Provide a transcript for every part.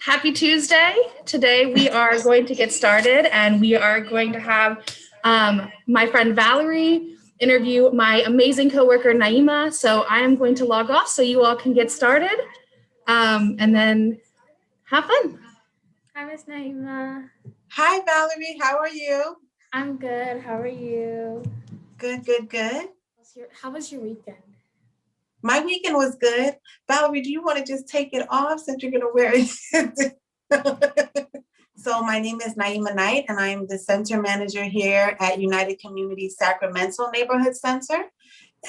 Happy Tuesday. Today we are going to get started and we are going to have my friend Valerie interview my amazing coworker Niema. So I am going to log off so you all can get started and then have fun. Hi, Miss Niema. Hi, Valerie. How are you? I'm good. How are you? Good. How was your weekend? My weekend was good. Valerie, do you want to just take it off since you're going to wear it? So my name is Niema Knight, and I'm the center manager here at United Community Sacramento Neighborhood Center.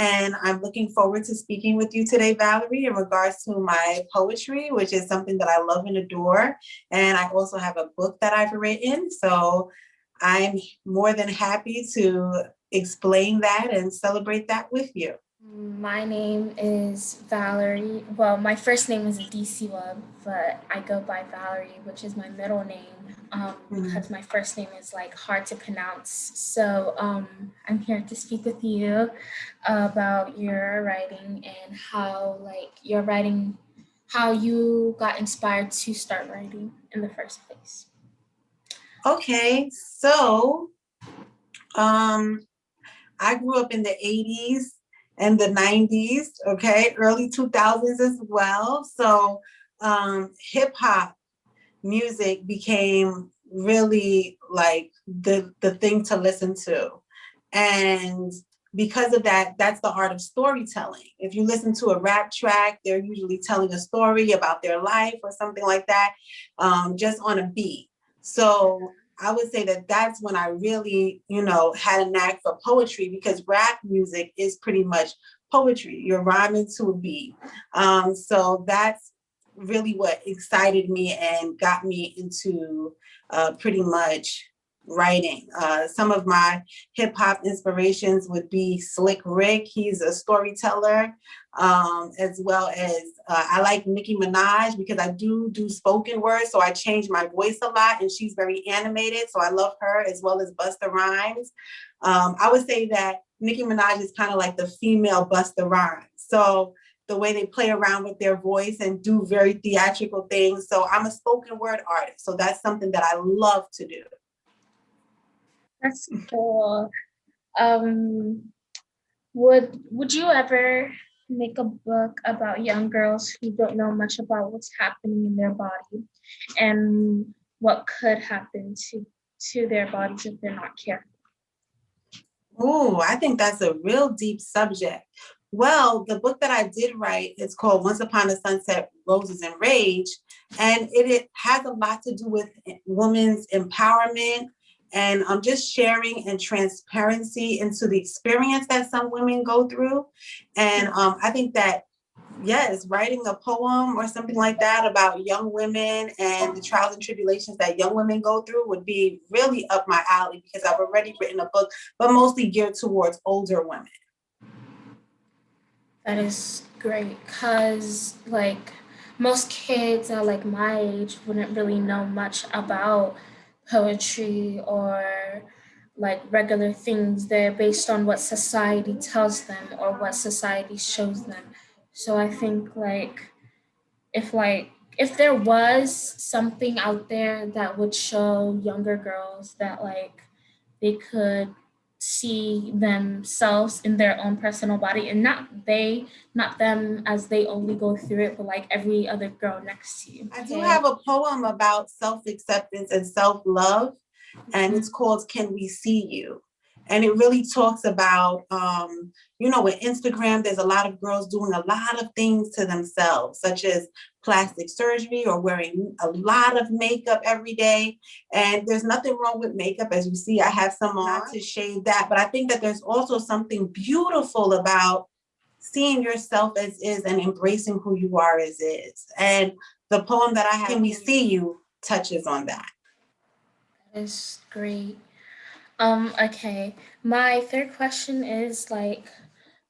And I'm looking forward to speaking with you today, Valerie, in regards to my poetry, which is something that I love and adore. And I also have a book that I've written. So I'm more than happy to explain that and celebrate that with you. My name is Valerie. Well, my first name is DC Webb, but I go by Valerie, which is my middle name, because my first name is like hard to pronounce. So I'm here to speak with you about your writing and how how you got inspired to start writing in the first place. Okay, so I grew up in the 80s and the 90s, okay, early 2000s as well. So hip hop music became really like the thing to listen to. And because of that, that's the art of storytelling. If you listen to a rap track, they're usually telling a story about their life or something like that, just on a beat. So I would say that that's when I really, had a knack for poetry, because rap music is pretty much poetry. You're rhyming to a beat. So that's really what excited me and got me into pretty much writing. Some of my hip hop inspirations would be Slick Rick. He's a storyteller, as well as I like Nicki Minaj because I do spoken word. So I change my voice a lot, and she's very animated. So I love her, as well as Busta Rhymes. I would say that Nicki Minaj is kind of like the female Busta Rhymes. So the way they play around with their voice and do very theatrical things. So I'm a spoken word artist. So that's something that I love to do. That's cool. Would you ever make a book about young girls who don't know much about what's happening in their body and what could happen to their bodies if they're not careful? Oh, I think that's a real deep subject. Well, the book that I did write is called Once Upon a Sunset, Roses and Rage. And it has a lot to do with women's empowerment and just sharing and transparency into the experience that some women go through. And I think that, yes, writing a poem or something like that about young women and the trials and tribulations that young women go through would be really up my alley, because I've already written a book, but mostly geared towards older women. That is great, because like most kids at like my age wouldn't really know much about poetry or like regular things. They're based on what society tells them or what society shows them. So I think if there was something out there that would show younger girls that like they could see themselves in their own personal body, and not them as they only go through it, but like every other girl next to you. I do have a poem about self-acceptance and self-love, and it's called Can We See You? And it really talks about, with Instagram, there's a lot of girls doing a lot of things to themselves, such as plastic surgery or wearing a lot of makeup every day. And there's nothing wrong with makeup. As you see, I have some on, not to shade that. But I think that there's also something beautiful about seeing yourself as is and embracing who you are as is. And the poem that I have, Can We See You, touches on that. That is great. Okay. My third question is like,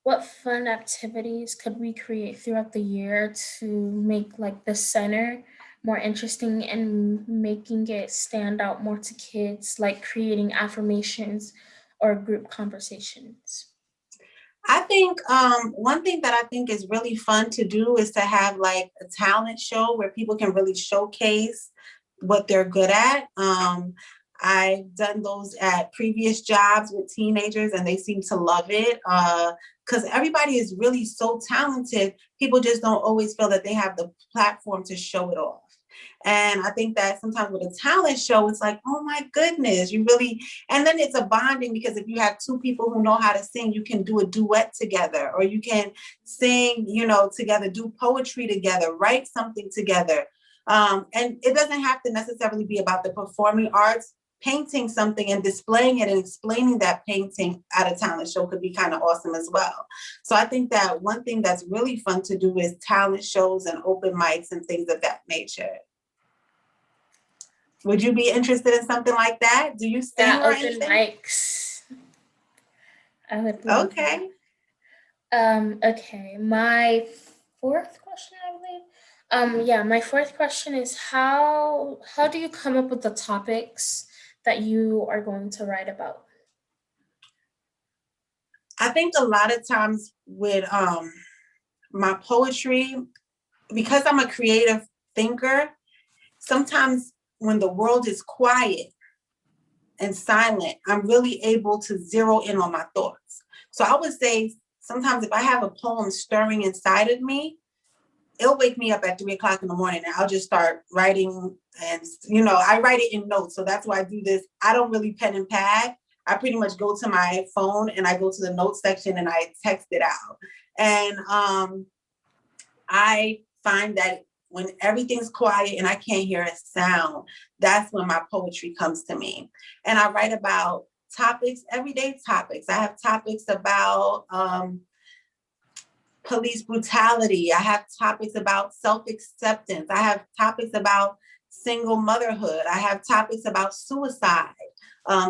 what fun activities could we create throughout the year to make like the center more interesting and making it stand out more to kids, like creating affirmations or group conversations? I think one thing that I think is really fun to do is to have like a talent show where people can really showcase what they're good at. I've done those at previous jobs with teenagers and they seem to love it because everybody is really so talented. People just don't always feel that they have the platform to show it off. And I think that sometimes with a talent show, it's like, oh my goodness, you really, and then it's a bonding because if you have two people who know how to sing, you can do a duet together, or you can sing, together, do poetry together, write something together. And it doesn't have to necessarily be about the performing arts. Painting something and displaying it and explaining that painting at a talent show could be kind of awesome as well. So I think that one thing that's really fun to do is talent shows and open mics and things of that nature. Would you be interested in something like that? Do you sing or open anything? mics. I would love Okay. that. Okay. My fourth question, I believe. My fourth question is how do you come up with the topics that you are going to write about? I think a lot of times with my poetry, because I'm a creative thinker, sometimes when the world is quiet and silent, I'm really able to zero in on my thoughts. So I would say sometimes if I have a poem stirring inside of me, it'll wake me up at 3:00 in the morning and I'll just start writing. And, I write it in notes. So that's why I do this. I don't really pen and pad. I pretty much go to my phone and I go to the notes section and I text it out. And I find that when everything's quiet and I can't hear a sound, that's when my poetry comes to me. And I write about topics, everyday topics. I have topics about police brutality. I have topics about self-acceptance. I have topics about single motherhood. I have topics about suicide,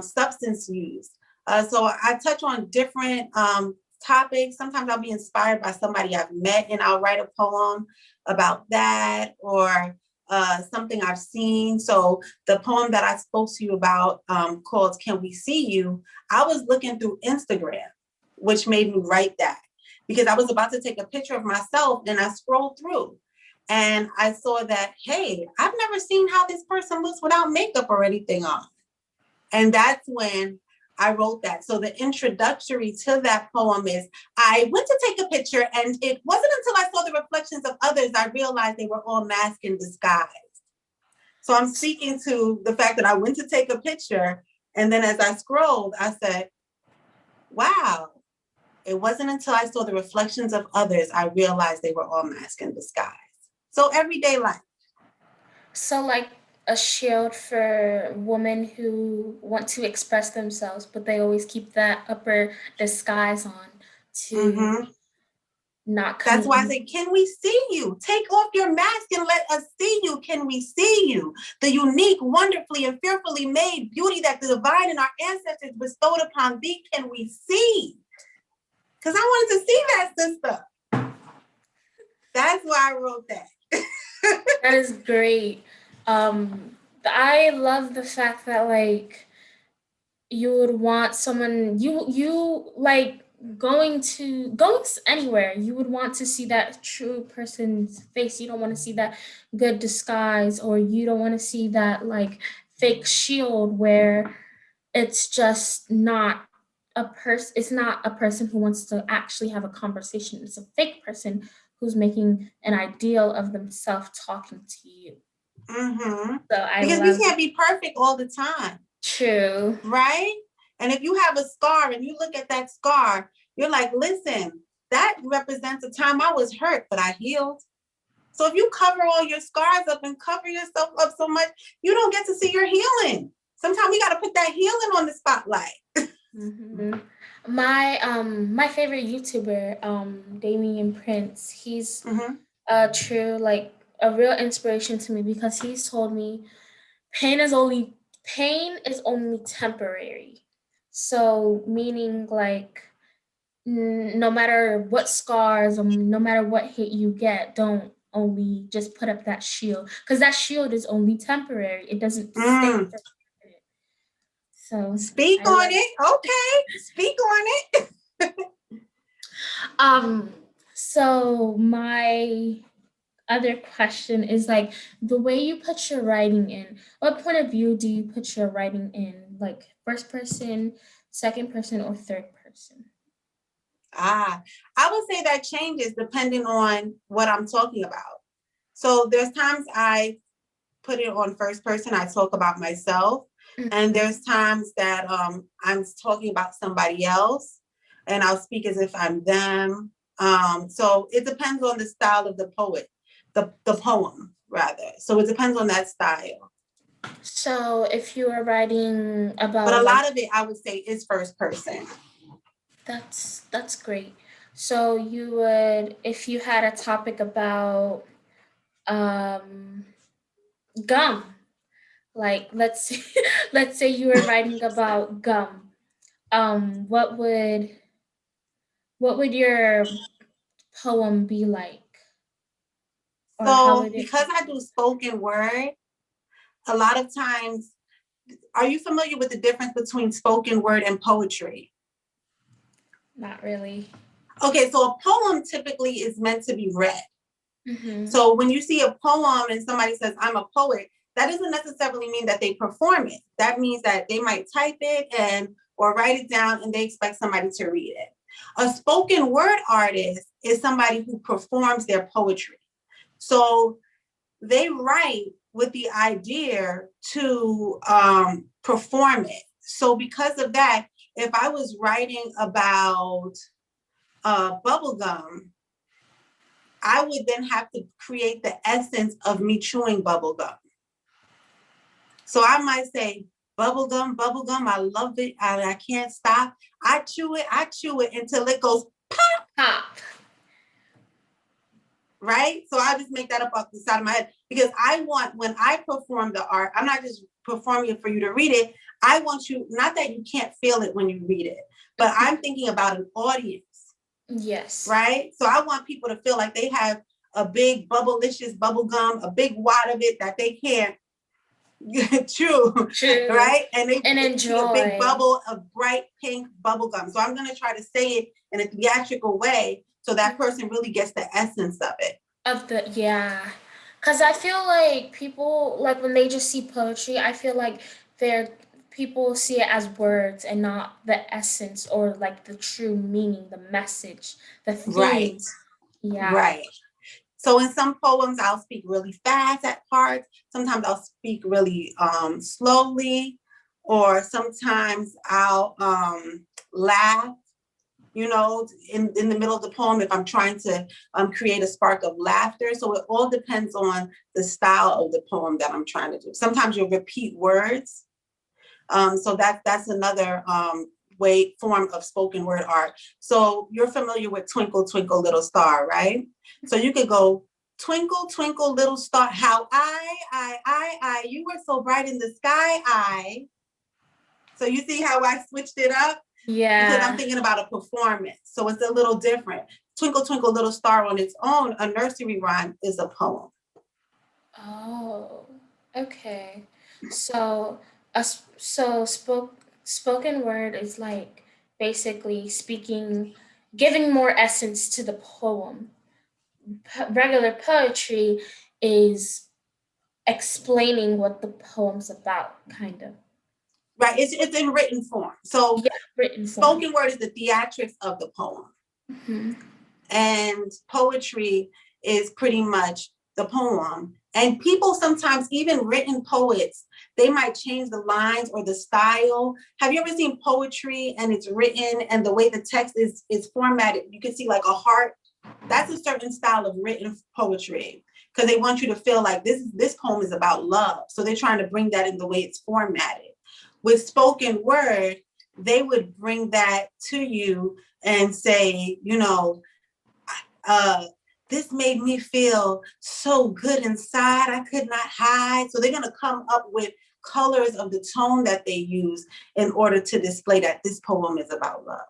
substance use. So I touch on different topics. Sometimes I'll be inspired by somebody I've met and I'll write a poem about that, or something I've seen. So the poem that I spoke to you about called Can We See You? I was looking through Instagram, which made me write that. Because I was about to take a picture of myself and I scrolled through and I saw that, hey, I've never seen how this person looks without makeup or anything on. And that's when I wrote that. So the introductory to that poem is, I went to take a picture and it wasn't until I saw the reflections of others, I realized they were all masked in disguise. So I'm speaking to the fact that I went to take a picture. And then as I scrolled, I said, wow. It wasn't until I saw the reflections of others, I realized they were all masked in disguise. So everyday life. So like a shield for women who want to express themselves, but they always keep that upper disguise on to not come. That's why I say, can we see you? Take off your mask and let us see you. Can we see you? The unique, wonderfully and fearfully made beauty that the divine and our ancestors bestowed upon thee, can we see? Because I wanted to see that, sister. That's why I wrote that. That is great. I love the fact that like you would want someone you like going anywhere. You would want to see that true person's face. You don't want to see that good disguise, or you don't want to see that like fake shield where it's just not it's not a person who wants to actually have a conversation. It's a fake person who's making an ideal of themselves talking to you. Mm-hmm. So because we can't be perfect all the time. True. Right? And if you have a scar and you look at that scar, you're like, listen, that represents a time I was hurt, but I healed. So if you cover all your scars up and cover yourself up so much, you don't get to see your healing. Sometimes we got to put that healing on the spotlight. Mm-hmm. My favorite YouTuber, Damian Prince, he's a true, like a real inspiration to me because he's told me pain is only temporary. So meaning like no matter what scars or no matter what hit you get, don't only just put up that shield, because that shield is only temporary. It doesn't stay. So speak on it. Okay, speak on it. So my other question is like the way you put your writing in, what point of view do you put your writing in? Like first person, second person, or third person? I would say that changes depending on what I'm talking about. So there's times I put it on first person, I talk about myself. And there's times that I'm talking about somebody else and I'll speak as if I'm them. So it depends on the style of the poet, the poem rather. So it depends on that style. So if you were writing about, but a lot of it I would say is first person. that's great. So you would, if you had a topic about gum, like let's say you were writing about gum, what would your poem be like? Or how So would it because I do spoken word, a lot of times, are you familiar with the difference between spoken word and poetry? Not really. Okay, so a poem typically is meant to be read. Mm-hmm. So when you see a poem and somebody says, I'm a poet, that doesn't necessarily mean that they perform it. That means that they might type it or write it down and they expect somebody to read it. A spoken word artist is somebody who performs their poetry. So they write with the idea to perform it. So because of that, if I was writing about bubblegum, I would then have to create the essence of me chewing bubblegum. So I might say, bubblegum, I love it, I can't stop. I chew it until it goes pop. Pop. Right? So I just make that up off the side of my head because I want, when I perform the art, I'm not just performing it for you to read it. I want you, not that you can't feel it when you read it, but I'm thinking about an audience. Yes. Right? So I want people to feel like they have a big bubblicious bubble gum, a big wad of it that they can't chew, right? And they enjoy. See a big bubble of bright pink bubble gum. So I'm going to try to say it in a theatrical way so that person really gets the essence of it. Because I feel like people, like when they just see poetry, I feel like people see it as words and not the essence or like the true meaning, the message, the theme. Right. Yeah. Right. So in some poems, I'll speak really fast at parts. Sometimes I'll speak really slowly, or sometimes I'll laugh, in the middle of the poem if I'm trying to create a spark of laughter. So it all depends on the style of the poem that I'm trying to do. Sometimes you'll repeat words. So that's another form of spoken word art. So you're familiar with Twinkle, Twinkle, Little Star, right? So you could go, twinkle, twinkle, little star, how I, you were so bright in the sky, So you see how I switched it up? Yeah. Because I'm thinking about a performance. So it's a little different. Twinkle, Twinkle, Little Star on its own, a nursery rhyme is a poem. Oh, okay. So, spoken word is like basically speaking, giving more essence to the poem. Regular poetry is explaining what the poem's about, kind of. Right, it's in written form. So written form. Spoken word is the theatrics of the poem. Mm-hmm. And poetry is pretty much the poem. And people sometimes, even written poets, they might change the lines or the style. Have you ever seen poetry and it's written and the way the text is formatted? You can see like a heart. That's a certain style of written poetry because they want you to feel like this poem is about love. So they're trying to bring that in the way it's formatted. With spoken word, they would bring that to you and say, this made me feel so good inside, I could not hide. So they're going to come up with colors of the tone that they use in order to display that this poem is about love.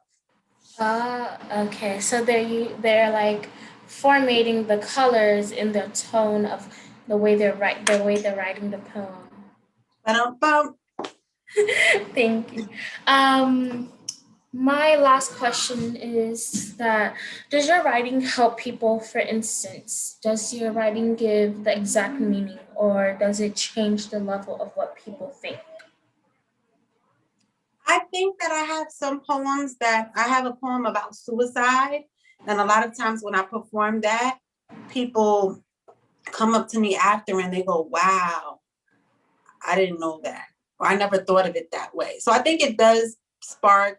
Okay. So they're like formatting the colors in the tone of the way they're writing the poem. Ba-dum-bum. Thank you. My last question is that, does your writing help people? For instance, does your writing give the exact meaning, or does it change the level of what people think? I think that I have some poems that I have a poem about suicide. And a lot of times when I perform that, people come up to me after and they go, wow, I didn't know that. Or I never thought of it that way. So I think it does spark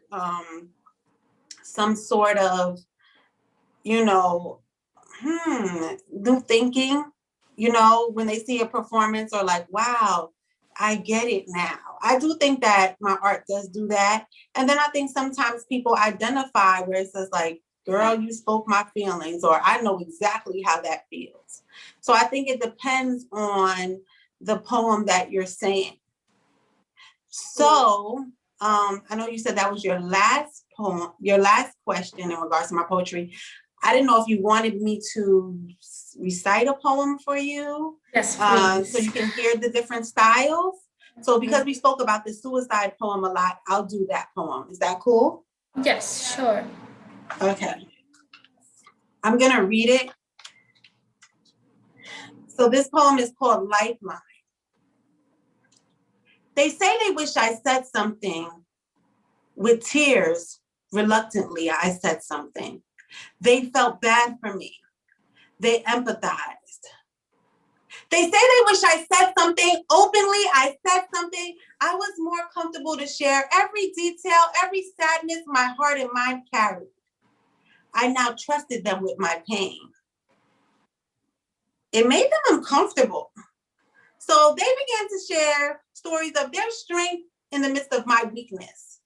some sort of, you know, new thinking, when they see a performance or like, wow, I get it now. I do think that my art does do that. And then I think sometimes people identify where it says like, girl, you spoke my feelings, or I know exactly how that feels. So I think it depends on the poem that you're saying. So I know you said that was your last poem, your last question in regards to my poetry. I didn't know if you wanted me to recite a poem for you. Yes, please. So you can hear the different styles. So because we spoke about the suicide poem a lot, I'll do that poem. Is that cool? Yes, sure. Okay. I'm going to read it. So this poem is called Lifeline. They say they wish I said something. With tears, reluctantly, I said something. They felt bad for me. They empathized. They say they wish I said something. Openly, I said something. I was more comfortable to share every detail, every sadness my heart and mind carried. I now trusted them with my pain. It made them uncomfortable. So they began to share stories of their strength in the midst of my weakness.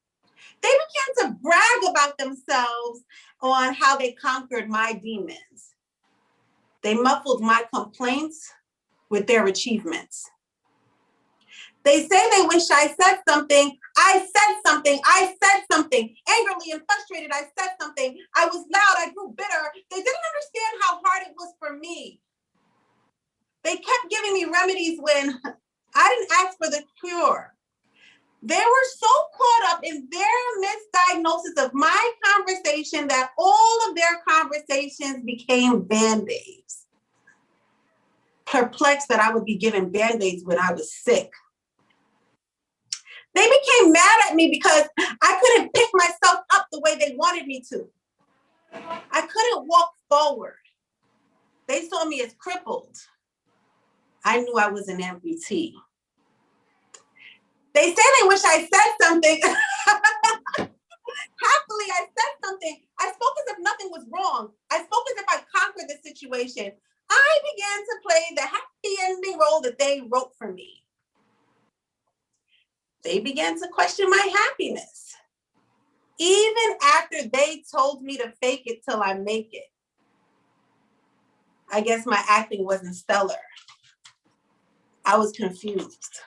They began to brag about themselves on how they conquered my demons. They muffled my complaints with their achievements. They say they wish I said something. I said something. I said something. Angrily and frustrated, I said something. I was loud. I grew bitter. They didn't understand how hard it was for me. They kept giving me remedies when I didn't ask for the cure. They were so caught up in their misdiagnosis of my conversation that all of their conversations became Band-Aids. Perplexed that I would be given Band-Aids when I was sick. They became mad at me because I couldn't pick myself up the way they wanted me to. I couldn't walk forward. They saw me as crippled. I knew I was an amputee. They say they wish I said something. Happily, I said something. I spoke as if nothing was wrong. I spoke as if I conquered the situation. I began to play the happy ending role that they wrote for me. They began to question my happiness. Even after they told me to fake it till I make it. I guess my acting wasn't stellar. I was confused.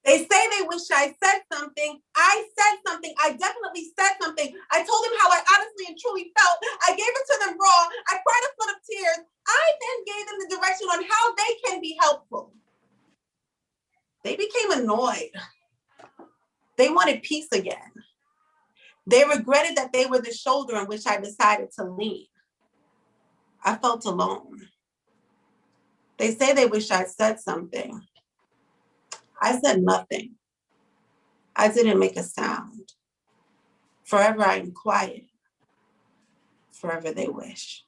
They say they wish I said something. I said something. I definitely said something. I told them how I honestly and truly felt. I gave it to them raw. I cried a flood of tears. I then gave them the direction on how they can be helpful. They became annoyed. They wanted peace again. They regretted that they were the shoulder on which I decided to lean. I felt alone. They say they wish I said something. I said nothing. I didn't make a sound. Forever I am quiet. Forever they wish.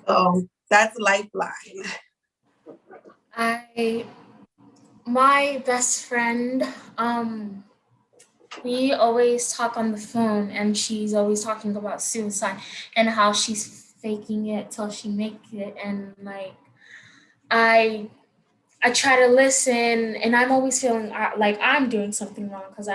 So that's Lifeline. My best friend, we always talk on the phone, and she's always talking about suicide and how she's faking it till she makes it. And like, I try to listen, and I'm always feeling like I'm doing something wrong, because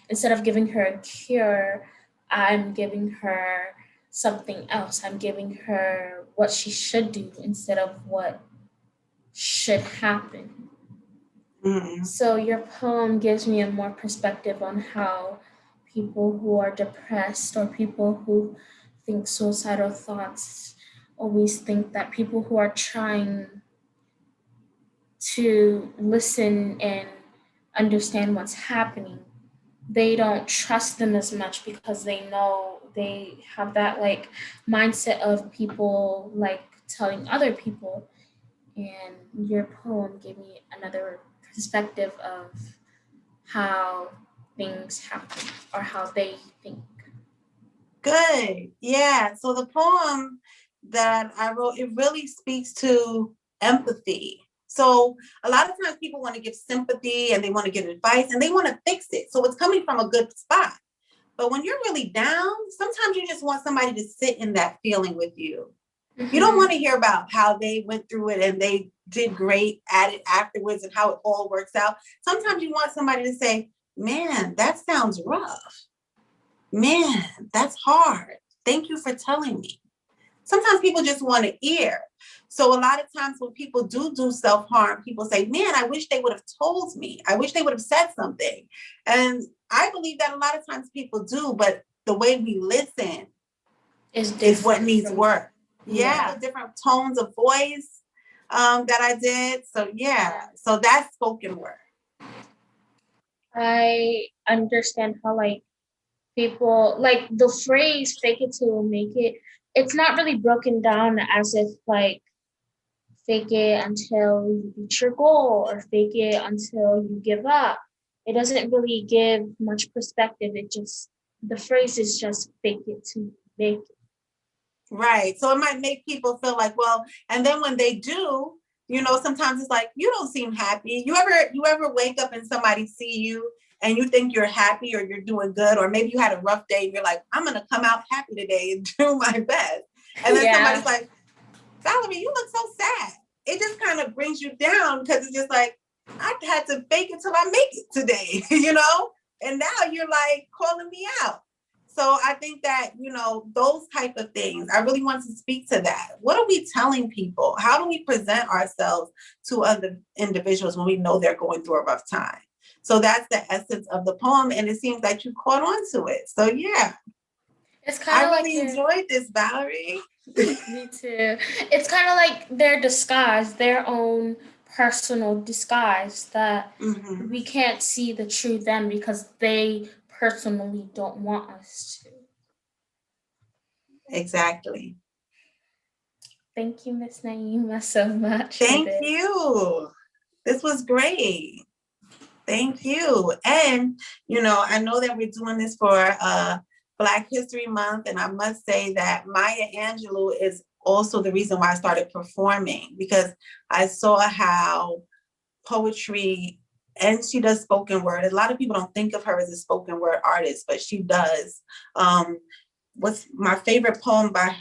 instead of giving her a cure, I'm giving her something else. I'm giving her what she should do instead of what should happen. Mm-hmm. So your poem gives me a more perspective on how people who are depressed or people who think suicidal thoughts always think that people who are trying to listen and understand what's happening, they don't trust them as much because they know they have that like mindset of people like telling other people. And your poem gave me another perspective of how things happen or how they think. Good. Yeah. So the poem that I wrote, it really speaks to empathy. So a lot of times people want to give sympathy and they want to give advice and they want to fix it. So it's coming from a good spot. But when you're really down, sometimes you just want somebody to sit in that feeling with you. Mm-hmm. You don't want to hear about how they went through it and they did great at it afterwards and how it all works out. Sometimes you want somebody to say, man, that sounds rough. Man, that's hard. Thank you for telling me. Sometimes people just want to hear. So a lot of times when people do self-harm, people say, man, I wish they would have told me. I wish they would have said something. And I believe that a lot of times people do, but the way we listen is what needs work. Yeah, different tones of voice that I did. So yeah, so that's spoken word. I understand how like people like the phrase fake it till you make it. It's not really broken down as if like fake it until you reach your goal or fake it until you give up. It doesn't really give much perspective. It just, the phrase is just fake it to make it. Right. So it might make people feel like, well, and then when they do, you know, sometimes it's like, you don't seem happy. You ever wake up and somebody see you and you think you're happy or you're doing good, or maybe you had a rough day and you're like, I'm going to come out happy today and do my best. And then somebody's like, Valerie, you look so sad. It just kind of brings you down because it's just like, I had to fake it till I make it today, you know? And now you're like calling me out. So I think that, you know, those type of things, I really want to speak to that. What are we telling people? How do we present ourselves to other individuals when we know they're going through a rough time? So that's the essence of the poem. And it seems like you caught on to it. So yeah. It's kind of I really enjoyed this, Valerie. Me too. It's kind of like their disguise, their own personal disguise that we can't see the true them because they personally don't want us to. Exactly. Thank you, Miss Niema, so much. Thank you. This was great. Thank you. And, you know, I know that we're doing this for Black History Month, and I must say that Maya Angelou is also the reason why I started performing, because I saw how poetry, and she does spoken word. A lot of people don't think of her as a spoken word artist, but she does. What's my favorite poem by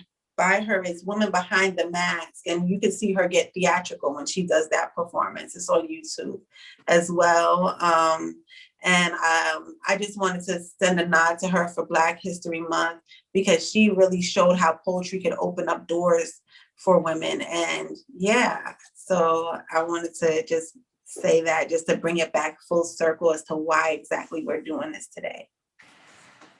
her is Woman Behind the Mask, and you can see her get theatrical when she does that performance. It's on YouTube as well. And I just wanted to send a nod to her for Black History Month, because she really showed how poetry could open up doors for women. And yeah, so I wanted to just say that, just to bring it back full circle as to why exactly we're doing this today.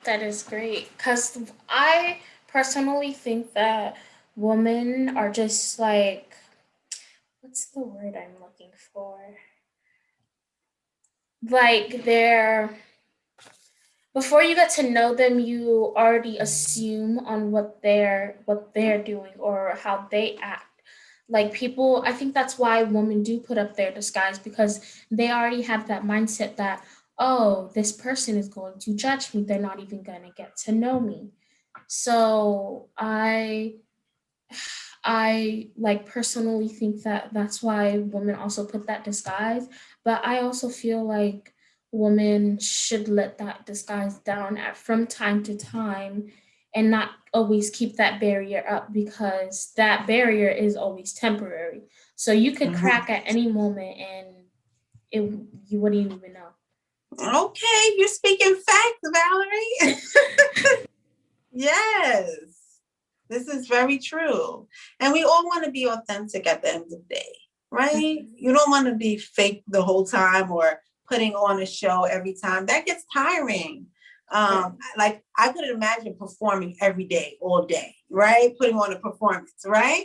That is great, because I personally think that women are just like, what's the word I'm looking for? Like before you get to know them, you already assume on what they're doing or how they act. Like people, I think that's why women do put up their disguise, because they already have that mindset that, oh, this person is going to judge me. They're not even going to get to know me. So I like personally think that that's why women also put that disguise. But I also feel like women should let that disguise down from time to time and not always keep that barrier up, because that barrier is always temporary. So you could crack at any moment and you wouldn't even know. Okay, you're speaking facts, Valerie. Yes, this is very true. And we all want to be authentic at the end of the day, right? You don't want to be fake the whole time or putting on a show every time. That gets tiring. Like I couldn't imagine performing every day, all day, right? Putting on a performance, right?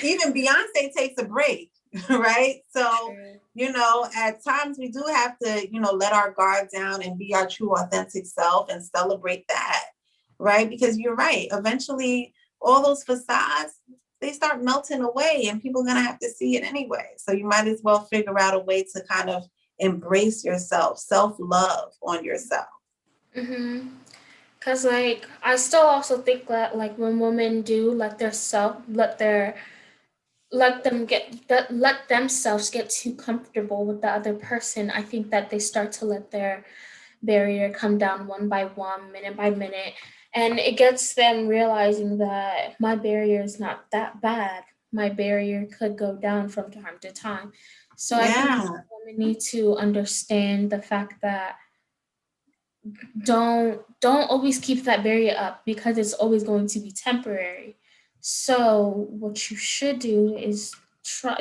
Even Beyonce takes a break. right? So, True. you know, at times we do have to, you know, let our guard down and be our true authentic self and celebrate that, right? Because you're right. Eventually, all those facades, they start melting away and people are going to have to see it anyway. So you might as well figure out a way to kind of embrace yourself, self-love on yourself. Mm-hmm. Cause like I still also think that like when women do let themselves get too comfortable with the other person, I think that they start to let their barrier come down one by one, minute by minute, and it gets them realizing that my barrier is not that bad. My barrier could go down from time to time. So I think Yeah. women need to understand the fact that don't always keep that barrier up because it's always going to be temporary. So what you should do is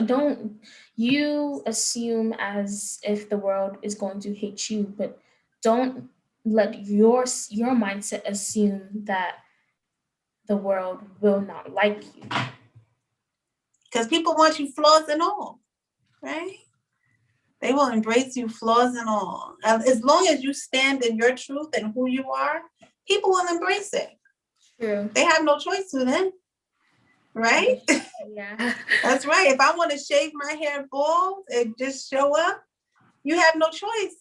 don't you assume as if the world is going to hate you, but don't let your mindset assume that the world will not like you. Because people want you flaws and all, right? They will embrace you flaws and all. As long as you stand in your truth and who you are, people will embrace it. True. They have no choice to then, right? Yeah. That's right. If I want to shave my hair bald and just show up, you have no choice.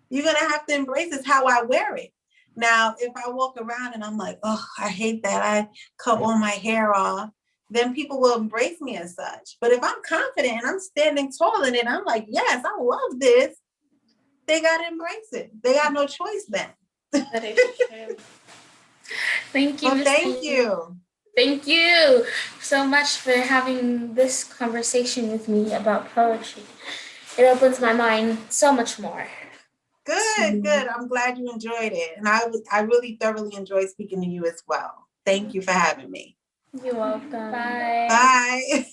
You're going to have to embrace it's how I wear it. Now, if I walk around and I'm like, oh, I hate that I cut all my hair off, then people will embrace me as such. But if I'm confident and I'm standing tall in it, I'm like, yes, I love this. They got to embrace it. They got no choice then. That is true. Thank you, Well, Miss thank Amy. you. Thank you so much for having this conversation with me about poetry. It opens my mind so much more. Good. I'm glad you enjoyed it. And I really thoroughly enjoyed speaking to you as well. Thank you for having me. You're welcome. Bye. Bye.